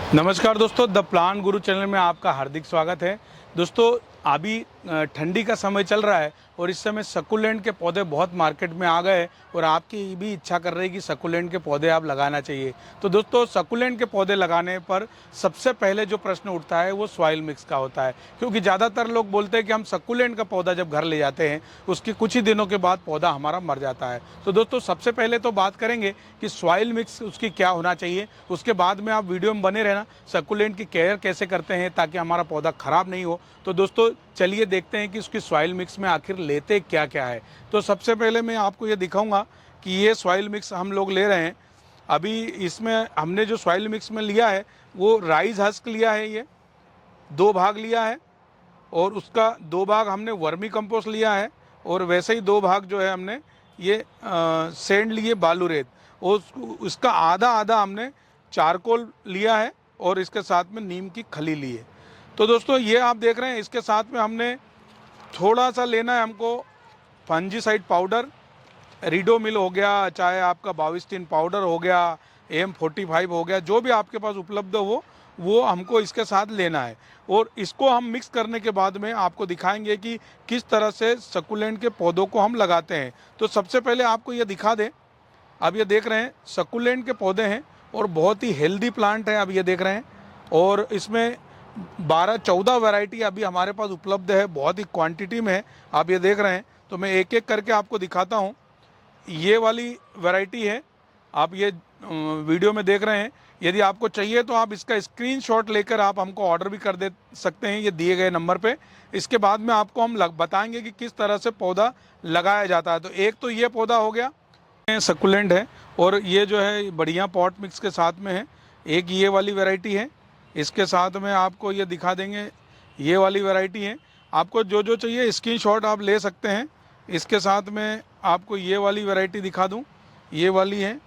नमस्कार दोस्तों, the plant Guru channel में आपका हार्दिक स्वागत है। दोस्तों, अभी ठंडी का समय चल रहा है और इस समय सक्कुलेंट के पौधे बहुत मार्केट में आ गए और आपकी भी इच्छा कर रही है कि सक्कुलेंट के पौधे आप लगाना चाहिए। तो दोस्तों, सक्कुलेंट के पौधे लगाने पर सबसे पहले जो प्रश्न उठता है वो सॉइल मिक्स का होता है, क्योंकि ज़्यादातर लोग बोलते हैं कि हम सक्कुलेंट का पौधा जब घर ले जाते हैं उसके कुछ ही दिनों के बाद पौधा हमारा मर जाता है। तो दोस्तों, सबसे पहले तो बात करेंगे कि सॉइल मिक्स उसकी क्या होना चाहिए। उसके बाद में आप वीडियो में बने रहना, सक्कुलेंट की केयर कैसे करते हैं ताकि हमारा पौधा ख़राब नहीं हो। तो दोस्तों, चलिए देखते हैं कि उसकी सॉइल मिक्स में आखिर लेते क्या क्या है। तो सबसे पहले मैं आपको ये दिखाऊंगा कि ये सॉइल मिक्स हम लोग ले रहे हैं। अभी इसमें हमने जो सॉइल मिक्स में लिया है वो राइस हस्क लिया है, ये 2 भाग लिया है और उसका 2 भाग हमने वर्मी कंपोस्ट लिया है और वैसे ही 2 भाग जो है हमने ये सैंड लिए, बालू रेत, और उसका आधा आधा हमने चारकोल लिया है और इसके साथ में नीम की खली ली है। तो दोस्तों, ये आप देख रहे हैं, इसके साथ में हमने थोड़ा सा लेना है हमको फंजीसाइड पाउडर, रीडोमिल हो गया, चाहे आपका बाविस्टिन पाउडर हो गया, M45 हो गया, जो भी आपके पास उपलब्ध हो वो हमको इसके साथ लेना है। और इसको हम मिक्स करने के बाद में आपको दिखाएंगे कि किस तरह से सक्कुलेंट के पौधों को हम लगाते हैं। तो सबसे पहले आपको ये दिखा दें, अब ये देख रहे हैं सक्कुलेंट के पौधे हैं और बहुत ही हेल्दी प्लांट है। अब ये देख रहे हैं और इसमें 12-14 वैरायटी अभी हमारे पास उपलब्ध है, बहुत ही क्वांटिटी में है। आप ये देख रहे हैं, तो मैं एक एक करके आपको दिखाता हूँ। ये वाली वैरायटी है, आप ये वीडियो में देख रहे हैं। यदि आपको चाहिए तो आप इसका स्क्रीनशॉट लेकर आप हमको ऑर्डर भी कर दे सकते हैं, ये दिए गए नंबर पे। इसके बाद में आपको हम बताएंगे कि किस तरह से पौधा लगाया जाता है। तो एक तो ये पौधा हो गया, सक्कुलेंट है, और ये जो है बढ़िया पॉट मिक्स के साथ में है। एक ये वाली वैरायटी है, इसके साथ में आपको ये दिखा देंगे, ये वाली वैरायटी है। आपको जो जो चाहिए स्क्रीनशॉट आप ले सकते हैं। इसके साथ में आपको ये वाली वैरायटी दिखा दूं, ये वाली है,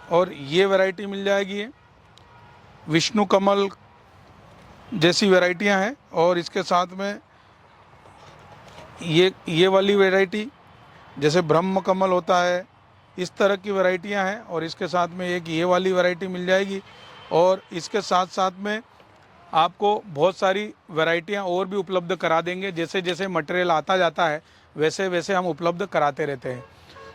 और ये वैरायटी मिल जाएगी, ये विष्णु कमल जैसी वैरायटियां हैं। और इसके साथ में ये वाली वैरायटी जैसे ब्रह्म कमल होता है, इस तरह की वैरायटियां हैं। और इसके साथ में एक ये वाली वैरायटी मिल जाएगी। और इसके साथ साथ में आपको बहुत सारी वैरायटियां और भी उपलब्ध करा देंगे। जैसे जैसे मटेरियल आता जाता है वैसे वैसे हम उपलब्ध कराते रहते हैं।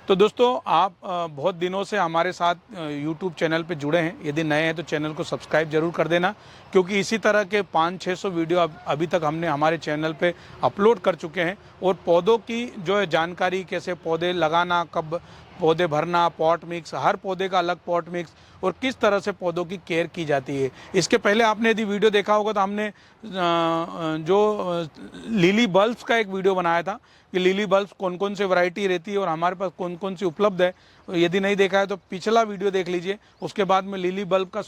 तो दोस्तों, आप बहुत दिनों से हमारे साथ YouTube चैनल पे जुड़े हैं। यदि नए हैं तो चैनल को सब्सक्राइब जरूर कर देना, क्योंकि इसी तरह के 500-600 वीडियो अभी तक हमने हमारे चैनल पे अपलोड कर चुके हैं। और पौधों की जो है जानकारी, कैसे पौधे लगाना, कब पौधे भरना, पॉट मिक्स, हर पौधे का अलग पॉट मिक्स, और किस तरह से पौधों की केयर की जाती है। इसके पहले आपने यदि वीडियो देखा होगा तो हमने जो लिली बल्ब्स का एक वीडियो बनाया था कि लिली बल्ब्स कौन कौन सी वैरायटी रहती है और हमारे पास कौन कौन सी उपलब्ध है। यदि नहीं देखा है तो पिछला वीडियो देख लीजिए। उसके बाद में लिली बल्ब का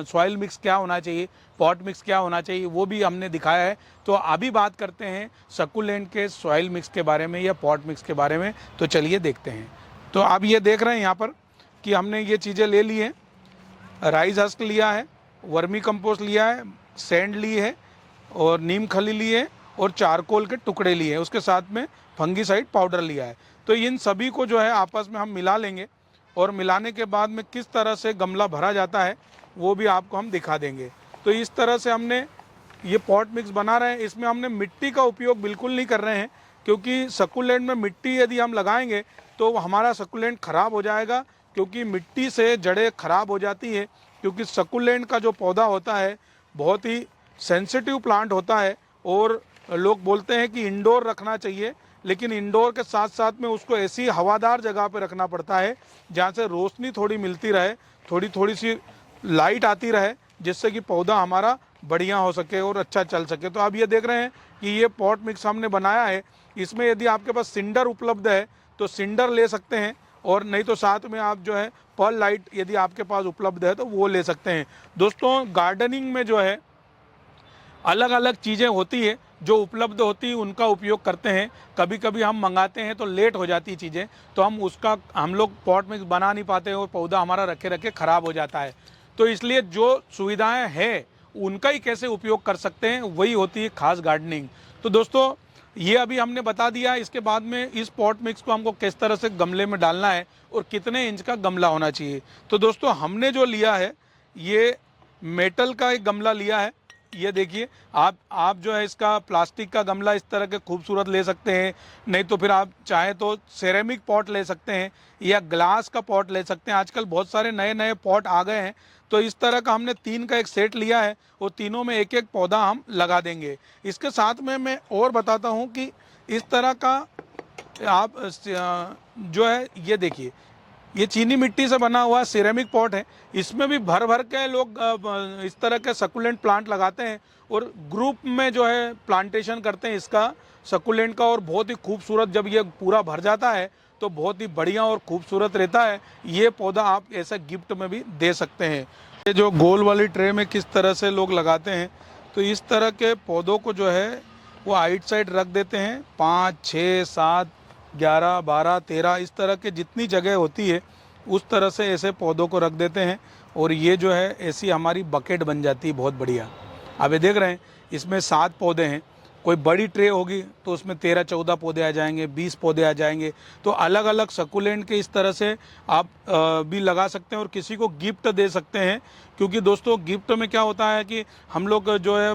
सॉइल मिक्स क्या होना चाहिए, पॉट मिक्स क्या होना चाहिए, वो भी हमने दिखाया है। तो अभी बात करते हैं सक्कुलेंट के सॉइल मिक्स के बारे में या पॉट मिक्स के बारे में। तो चलिए देखते हैं। तो आप ये देख रहे हैं यहाँ पर कि हमने ये चीज़ें ले ली हैं, राइस हस्क लिया है, वर्मी कंपोस्ट लिया है, सैंड ली है, और नीम खली ली है, और चारकोल के टुकड़े लिए हैं। उसके साथ में फंगीसाइड पाउडर लिया है। तो इन सभी को जो है आपस में हम मिला लेंगे, और मिलाने के बाद में किस तरह से गमला भरा जाता है वो भी आपको हम दिखा देंगे। तो इस तरह से हमने ये पॉट मिक्स बना रहे हैं। इसमें हमने मिट्टी का उपयोग बिल्कुल नहीं कर रहे हैं, क्योंकि सक्कुलेंट में मिट्टी यदि हम लगाएंगे तो हमारा सक्कुलेंट ख़राब हो जाएगा, क्योंकि मिट्टी से जड़ें ख़राब हो जाती है। क्योंकि सक्कुलेंट का जो पौधा होता है बहुत ही सेंसिटिव प्लांट होता है, और लोग बोलते हैं कि इंडोर रखना चाहिए, लेकिन इंडोर के साथ साथ में उसको ऐसी हवादार जगह पे रखना पड़ता है जहाँ से रोशनी थोड़ी मिलती रहे, थोड़ी थोड़ी सी लाइट आती रहे, जिससे कि पौधा हमारा बढ़िया हो सके और अच्छा चल सके। तो आप ये देख रहे हैं कि ये पॉट मिक्स हमने बनाया है। इसमें यदि आपके पास सिंडर उपलब्ध है तो सिंडर ले सकते हैं, और नहीं तो साथ में आप जो है पर्ल लाइट यदि आपके पास उपलब्ध है तो वो ले सकते हैं। दोस्तों, गार्डनिंग में जो है अलग अलग चीज़ें होती है, जो उपलब्ध होती है उनका उपयोग करते हैं। कभी कभी हम मंगाते हैं तो लेट हो जाती है चीज़ें, तो हम लोग पॉट मिक्स बना नहीं पाते और पौधा हमारा रखे रखे ख़राब हो जाता है। तो इसलिए जो सुविधाएं हैं उनका ही कैसे उपयोग कर सकते हैं, वही होती है खास गार्डनिंग। तो दोस्तों, ये अभी हमने बता दिया। इसके बाद में इस पॉट मिक्स को हमको किस तरह से गमले में डालना है और कितने इंच का गमला होना चाहिए। तो दोस्तों, हमने जो लिया है ये मेटल का एक गमला लिया है। ये देखिए, आप जो है इसका प्लास्टिक का गमला इस तरह के खूबसूरत ले सकते हैं, नहीं तो फिर आप चाहें तो सेरेमिक पॉट ले सकते हैं या ग्लास का पॉट ले सकते हैं। आजकल बहुत सारे नए नए पॉट आ गए हैं। तो इस तरह का हमने 3 का एक सेट लिया है और तीनों में एक एक पौधा हम लगा देंगे। इसके साथ में मैं और बताता हूँ कि इस तरह का आप जो है ये देखिए, ये चीनी मिट्टी से बना हुआ सिरेमिक पॉट है। इसमें भी भर भर के लोग इस तरह के सकुलेंट प्लांट लगाते हैं और ग्रुप में जो है प्लांटेशन करते हैं इसका सकुलेंट का, और बहुत ही खूबसूरत जब ये पूरा भर जाता है तो बहुत ही बढ़िया और खूबसूरत रहता है। ये पौधा आप ऐसा गिफ्ट में भी दे सकते हैं। ये जो गोल वाली ट्रे में किस तरह से लोग लगाते हैं, तो इस तरह के पौधों को जो है वो आइट साइड रख देते हैं। 5, 6, 7, 11, 12, 13 इस तरह के जितनी जगह होती है उस तरह से ऐसे पौधों को रख देते हैं और ये जो है ऐसी हमारी बकेट बन जाती है बहुत बढ़िया। आप ये देख रहे हैं, इसमें 7 पौधे हैं। कोई बड़ी ट्रे होगी तो उसमें 13-14 पौधे आ जाएंगे, 20 पौधे आ जाएंगे। तो अलग अलग सकुलेंट के इस तरह से आप भी लगा सकते हैं और किसी को गिफ्ट दे सकते हैं। क्योंकि दोस्तों गिफ्ट में क्या होता है कि हम लोग जो है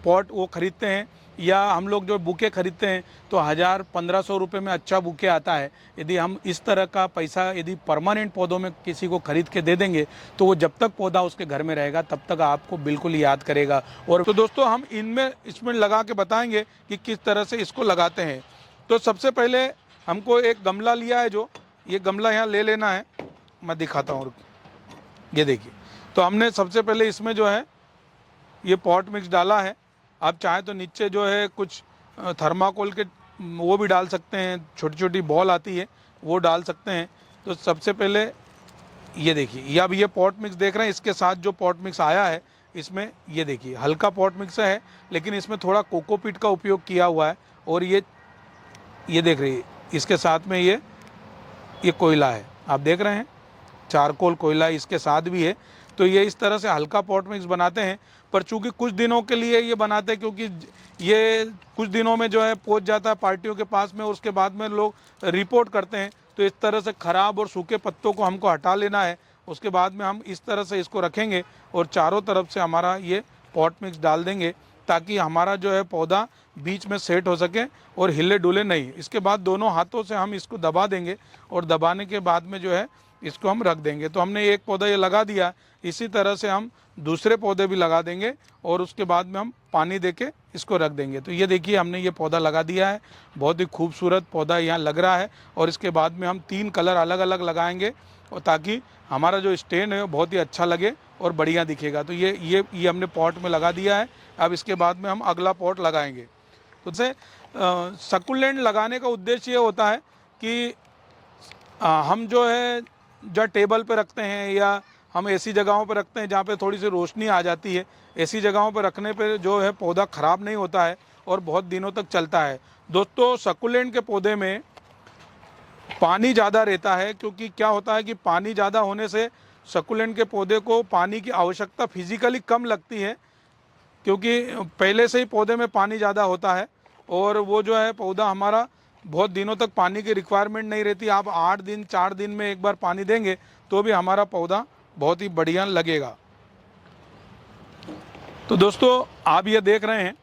पॉट वो ख़रीदते हैं या हम लोग जो बुके खरीदते हैं तो 1000-1500 रुपये में अच्छा बुके आता है। यदि हम इस तरह का पैसा यदि परमानेंट पौधों में किसी को खरीद के दे देंगे तो वो जब तक पौधा उसके घर में रहेगा तब तक आपको बिल्कुल याद करेगा। और तो दोस्तों हम इसमें लगा के बताएंगे कि किस तरह से इसको लगाते हैं। तो सबसे पहले हमको एक गमला लिया है, जो ये गमला यहाँ ले लेना है, मैं दिखाता हूँ। ये देखिए, तो हमने सबसे पहले इसमें जो है ये पॉट मिक्स डाला है। आप चाहें तो नीचे जो है कुछ थर्माकोल के वो भी डाल सकते हैं, छोटी छोटी बॉल आती है वो डाल सकते हैं। तो सबसे पहले ये देखिए, ये अब ये पॉट मिक्स देख रहे हैं, इसके साथ जो पॉट मिक्स आया है इसमें ये देखिए हल्का पॉट मिक्स है, लेकिन इसमें थोड़ा कोकोपीट का उपयोग किया हुआ है। और ये देख रही है, इसके साथ में ये कोयला है, आप देख रहे हैं चारकोल कोयला इसके साथ भी है। तो ये इस तरह से हल्का पॉट मिक्स बनाते हैं, पर चूंकि कुछ दिनों के लिए ये बनाते हैं, क्योंकि ये कुछ दिनों में जो है पहुंच जाता है पार्टियों के पास में, उसके बाद में लोग रिपोर्ट करते हैं। तो इस तरह से ख़राब और सूखे पत्तों को हमको हटा लेना है। उसके बाद में हम इस तरह से इसको रखेंगे और चारों तरफ से हमारा ये पॉट मिक्स डाल देंगे ताकि हमारा जो है पौधा बीच में सेट हो सके और हिले डुले नहीं। इसके बाद दोनों हाथों से हम इसको दबा देंगे और दबाने के बाद में जो है इसको हम रख देंगे। तो हमने एक पौधा ये लगा दिया, इसी तरह से हम दूसरे पौधे भी लगा देंगे और उसके बाद में हम पानी देके इसको रख देंगे। तो ये देखिए हमने ये पौधा लगा दिया है, बहुत ही खूबसूरत पौधा यहाँ लग रहा है। और इसके बाद में हम 3 कलर अलग अलग लगाएंगे और ताकि हमारा जो स्टैंड है वो बहुत ही अच्छा लगे और बढ़िया दिखेगा। तो ये हमने पॉट में लगा दिया है। अब इसके बाद में हम अगला पॉट लगाएंगे। तो से सकुलेंट लगाने का उद्देश्य ये होता है कि हम जो है जहाँ टेबल पे रखते हैं या हम ऐसी जगहों पर रखते हैं जहाँ पे थोड़ी सी रोशनी आ जाती है, ऐसी जगहों पर रखने पे जो है पौधा ख़राब नहीं होता है और बहुत दिनों तक चलता है। दोस्तों सकुलेंट के पौधे में पानी ज़्यादा रहता है, क्योंकि क्या होता है कि पानी ज़्यादा होने से सकुलेंट के पौधे को पानी की आवश्यकता फिजिकली कम लगती है, क्योंकि पहले से ही पौधे में पानी ज़्यादा होता है और वो जो है पौधा हमारा बहुत दिनों तक पानी की रिक्वायरमेंट नहीं रहती। आप 8 दिन 4 दिन में एक बार पानी देंगे तो भी हमारा पौधा बहुत ही बढ़िया लगेगा। तो दोस्तों आप ये देख रहे हैं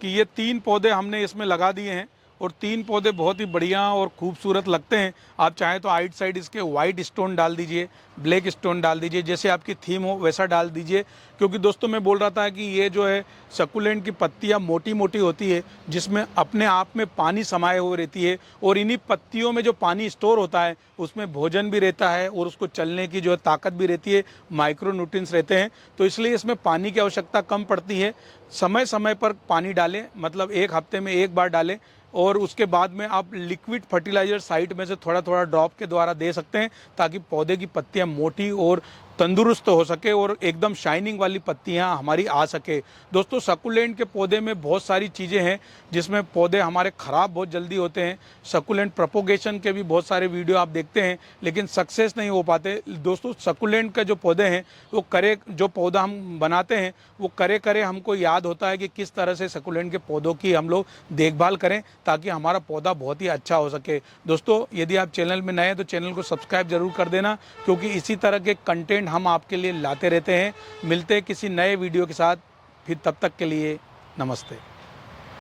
कि ये 3 पौधे हमने इसमें लगा दिए हैं और 3 पौधे बहुत ही बढ़िया और खूबसूरत लगते हैं। आप चाहें तो आइट साइड इसके वाइट स्टोन डाल दीजिए, ब्लैक स्टोन डाल दीजिए, जैसे आपकी थीम हो वैसा डाल दीजिए। क्योंकि दोस्तों मैं बोल रहा था कि ये जो है सकुलेंट की पत्तियां मोटी मोटी होती है, जिसमें अपने आप में पानी समाये हुए रहती है और इन्हीं पत्तियों में जो पानी स्टोर होता है उसमें भोजन भी रहता है और उसको चलने की जो है ताकत भी रहती है, माइक्रो न्यूट्रिएंट्स रहते हैं। तो इसलिए इसमें पानी की आवश्यकता कम पड़ती है। समय समय पर पानी डालें, मतलब 1 हफ्ते में 1 बार डालें और उसके बाद में आप लिक्विड फर्टिलाइजर साइड में से थोड़ा थोड़ा ड्रॉप के द्वारा दे सकते हैं ताकि पौधे की पत्तियां मोटी और तंदुरुस्त हो सके और एकदम शाइनिंग वाली पत्तियां हमारी आ सके। दोस्तों सकुलेंट के पौधे में बहुत सारी चीज़ें हैं जिसमें पौधे हमारे ख़राब बहुत जल्दी होते हैं। सकुलेंट प्रोपोगेशन के भी बहुत सारे वीडियो आप देखते हैं लेकिन सक्सेस नहीं हो पाते। दोस्तों सकुलेंट का जो पौधे हैं वो जो पौधा हम बनाते हैं वो करे हमको याद होता है कि किस तरह से सकुलेंट के पौधों की हम लोग देखभाल करें ताकि हमारा पौधा बहुत ही अच्छा हो सके। दोस्तों यदि आप चैनल में नए हैं तो चैनल को सब्सक्राइब जरूर कर देना, क्योंकि इसी तरह के कंटेंट हम आपके लिए लाते रहते हैं। मिलते हैं किसी नए वीडियो के साथ, फिर तब तक के लिए नमस्ते।